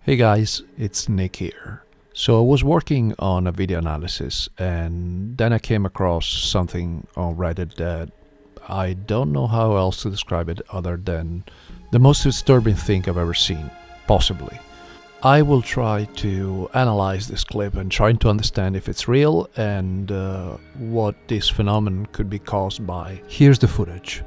Hey guys, it's Nick here. So I was working on a video analysis and then I came across something on Reddit that I don't know how else to describe it other than the most disturbing thing I've ever seen, possibly. I will try to analyze this clip and trying to understand if it's real and what this phenomenon could be caused by. Here's the footage.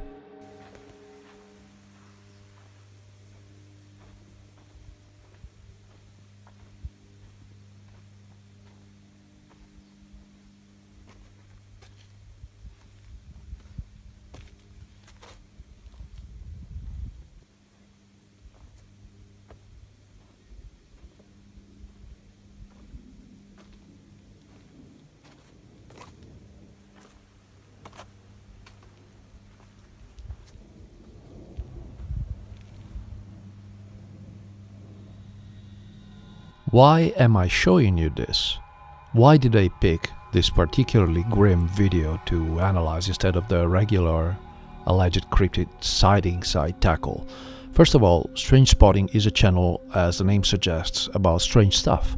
Why am I showing you this? Why did I pick this particularly grim video to analyze instead of the regular alleged cryptid sightings I tackle? First of all, Strange Spotting is a channel, as the name suggests, about strange stuff.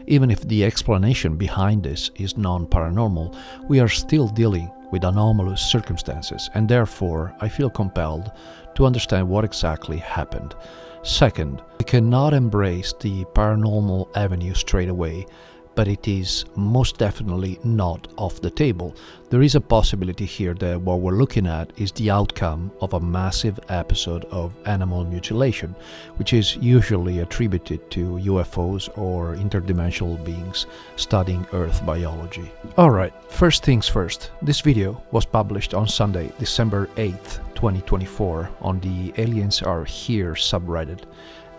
Even if the explanation behind this is non-paranormal, we are still dealing with anomalous circumstances, and therefore I feel compelled to understand what exactly happened. Second, we cannot embrace the paranormal avenue straight away, but it is most definitely not off the table. There is a possibility here that what we're looking at is the outcome of a massive episode of animal mutilation, which is usually attributed to UFOs or interdimensional beings studying Earth biology. Alright, first things first, this video was published on Sunday, December 8th, 2024 on the Aliens Are Here subreddit.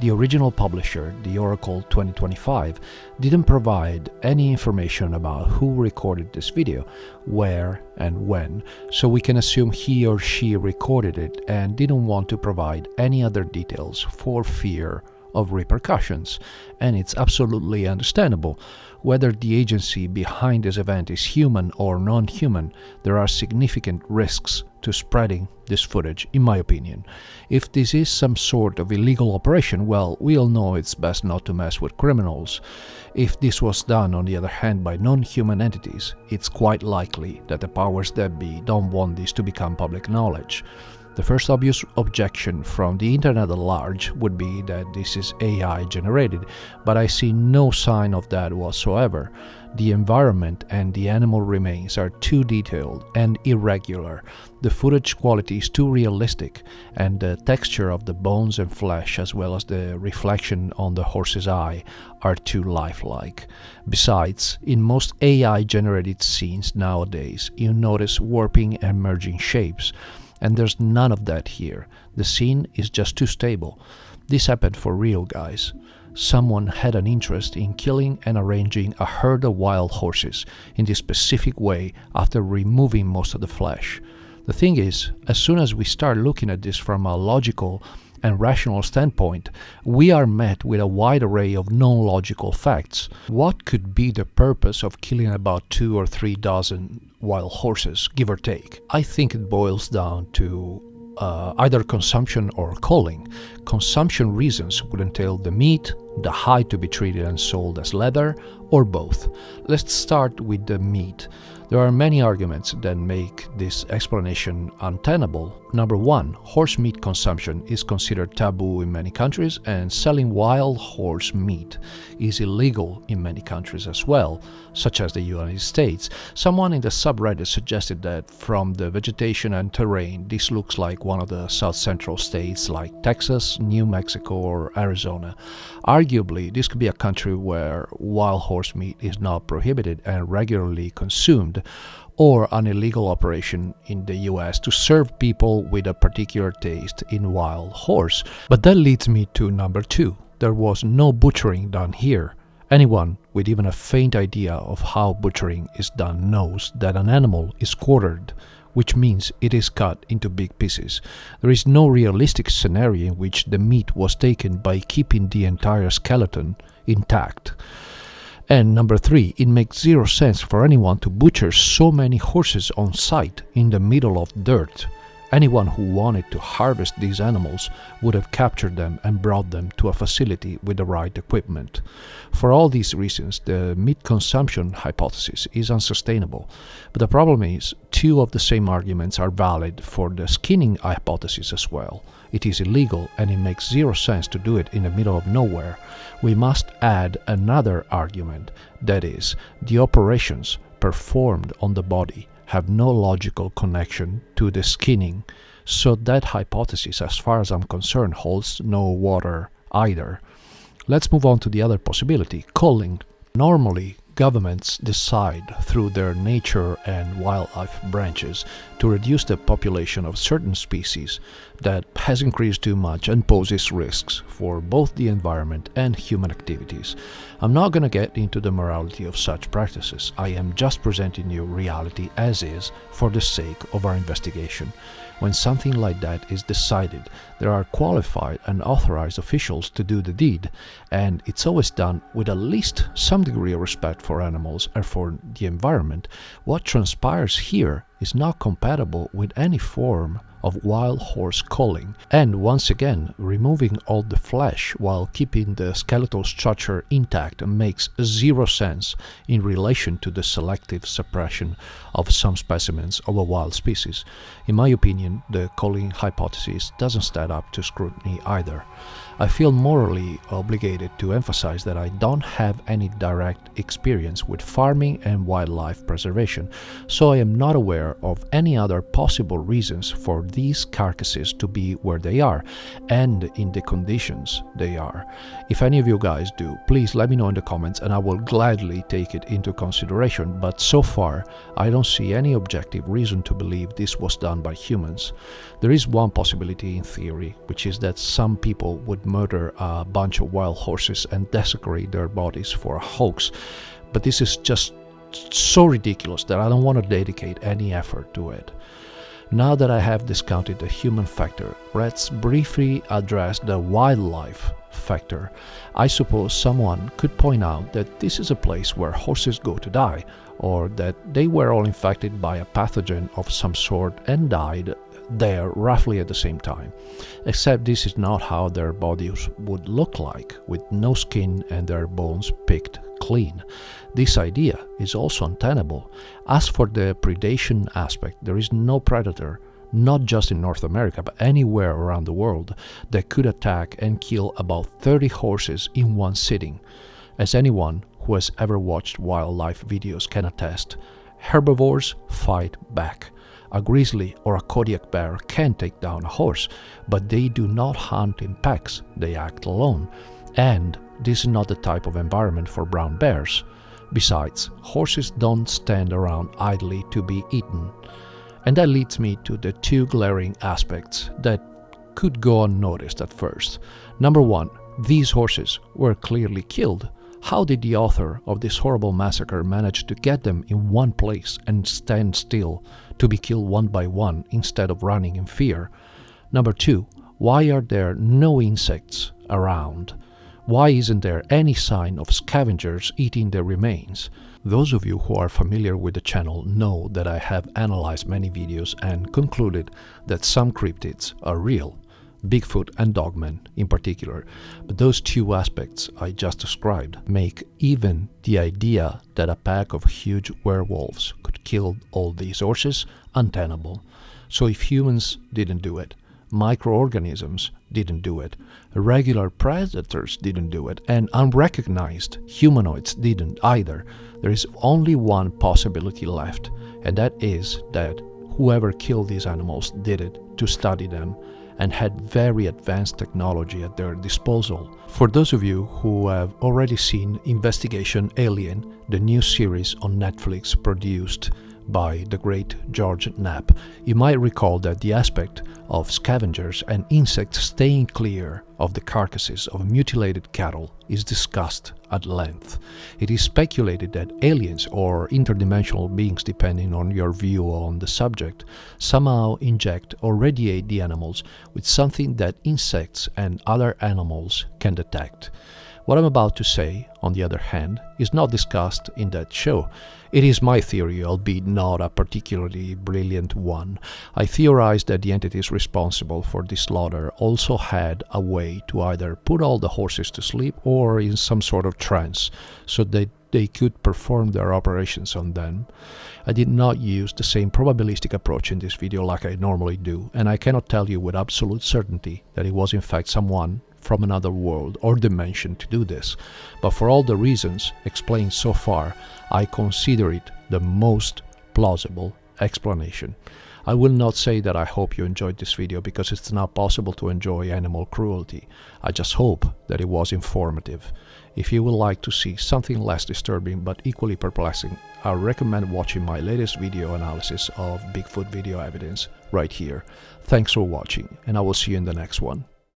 The original publisher, the Oracle 2025, didn't provide any information about who recorded this video, where and when, so we can assume he or she recorded it and didn't want to provide any other details for fear of repercussions, and it's absolutely understandable. Whether the agency behind this event is human or non-human, there are significant risks to spreading this footage, in my opinion. If this is some sort of illegal operation, well, we all know it's best not to mess with criminals. If this was done, on the other hand, by non-human entities, it's quite likely that the powers that be don't want this to become public knowledge. The first obvious objection from the internet at large would be that this is AI generated, but I see no sign of that whatsoever. The environment and the animal remains are too detailed and irregular. The footage quality is too realistic, and the texture of the bones and flesh, as well as the reflection on the horse's eye, are too lifelike. Besides, in most AI generated scenes nowadays, you notice warping and merging shapes. And there's none of that here. The scene is just too stable. This happened for real, guys. Someone had an interest in killing and arranging a herd of wild horses in this specific way after removing most of the flesh. The thing is, as soon as we start looking at this from a logical and rational standpoint, we are met with a wide array of non-logical facts. What could be the purpose of killing about 2 or 3 dozen wild horses, give or take? I think it boils down to either consumption or culling. Consumption reasons would entail the meat, the hide to be treated and sold as leather, or both. Let's start with the meat. There are many arguments that make this explanation untenable. Number one, horse meat consumption is considered taboo in many countries, and selling wild horse meat is illegal in many countries as well, such as the United States. Someone in the subreddit suggested that from the vegetation and terrain, this looks like one of the south central states like Texas, New Mexico, or Arizona. Arguably, this could be a country where wild horse meat is not prohibited and regularly consumed, or an illegal operation in the US to serve people with a particular taste in wild horse. But that leads me to number two. There was no butchering done here. Anyone with even a faint idea of how butchering is done knows that an animal is quartered, which means it is cut into big pieces. There is no realistic scenario in which the meat was taken by keeping the entire skeleton intact. And number three, it makes zero sense for anyone to butcher so many horses on site in the middle of dirt. Anyone who wanted to harvest these animals would have captured them and brought them to a facility with the right equipment. For all these reasons, the meat consumption hypothesis is unsustainable. But the problem is, two of the same arguments are valid for the skinning hypothesis as well. It is illegal and it makes zero sense to do it in the middle of nowhere. We must add another argument, that is, the operations performed on the body have no logical connection to the skinning, so that hypothesis, as far as I'm concerned, holds no water either. Let's move on to the other possibility, culling. Normally, governments decide through their nature and wildlife branches to reduce the population of certain species that has increased too much and poses risks for both the environment and human activities. I'm not going to get into the morality of such practices. I am just presenting you reality as is for the sake of our investigation. When something like that is decided, there are qualified and authorized officials to do the deed, and it's always done with at least some degree of respect for animals and for the environment. What transpires here is not compatible with any form of wild horse culling, and once again, removing all the flesh while keeping the skeletal structure intact makes zero sense in relation to the selective suppression of some specimens of a wild species. In my opinion, the culling hypothesis doesn't stand up to scrutiny either. I feel morally obligated to emphasize that I don't have any direct experience with farming and wildlife preservation, so I am not aware of any other possible reasons for these carcasses to be where they are and in the conditions they are. If any of you guys do, please let me know in the comments and I will gladly take it into consideration, but so far I don't see any objective reason to believe this was done by humans. There is one possibility in theory, which is that some people would murder a bunch of wild horses and desecrate their bodies for a hoax, but this is just so ridiculous that I don't want to dedicate any effort to it. Now that I have discounted the human factor, let's briefly address the wildlife factor. I suppose someone could point out that this is a place where horses go to die, or that they were all infected by a pathogen of some sort and died there roughly at the same time. Except this is not how their bodies would look like, with no skin and their bones picked clean. This idea is also untenable. As for the predation aspect, there is no predator, not just in North America, but anywhere around the world, that could attack and kill about 30 horses in one sitting. As anyone who has ever watched wildlife videos can attest, herbivores fight back. A grizzly or a Kodiak bear can take down a horse, but they do not hunt in packs, they act alone. And this is not the type of environment for brown bears. Besides, horses don't stand around idly to be eaten. And that leads me to the two glaring aspects that could go unnoticed at first. Number one, these horses were clearly killed. How did the author of this horrible massacre manage to get them in one place and stand still to be killed one by one instead of running in fear? Number two, why are there no insects around? Why isn't there any sign of scavengers eating the remains? Those of you who are familiar with the channel know that I have analyzed many videos and concluded that some cryptids are real. Bigfoot and Dogman in particular, but those two aspects I just described make even the idea that a pack of huge werewolves could kill all these horses untenable. So if humans didn't do it, microorganisms didn't do it, regular predators didn't do it, and unrecognized humanoids didn't either, there is only one possibility left, and that is that whoever killed these animals did it to study them and had very advanced technology at their disposal. For those of you who have already seen Investigation Alien, the new series on Netflix produced by the great George Knapp, you might recall that the aspect of scavengers and insects staying clear of the carcasses of mutilated cattle is discussed at length. It is speculated that aliens or interdimensional beings, depending on your view on the subject, somehow inject or radiate the animals with something that insects and other animals can detect. What I'm about to say, on the other hand, is not discussed in that show. It is my theory, albeit not a particularly brilliant one. I theorized that the entities responsible for this slaughter also had a way to either put all the horses to sleep or in some sort of trance, so that they could perform their operations on them. I did not use the same probabilistic approach in this video like I normally do, and I cannot tell you with absolute certainty that it was in fact someone from another world or dimension to do this, but for all the reasons explained so far, I consider it the most plausible explanation. I will not say that I hope you enjoyed this video, because it's not possible to enjoy animal cruelty. I just hope that it was informative. If you would like to see something less disturbing but equally perplexing, I recommend watching my latest video analysis of Bigfoot video evidence right here. Thanks for watching, and I will see you in the next one.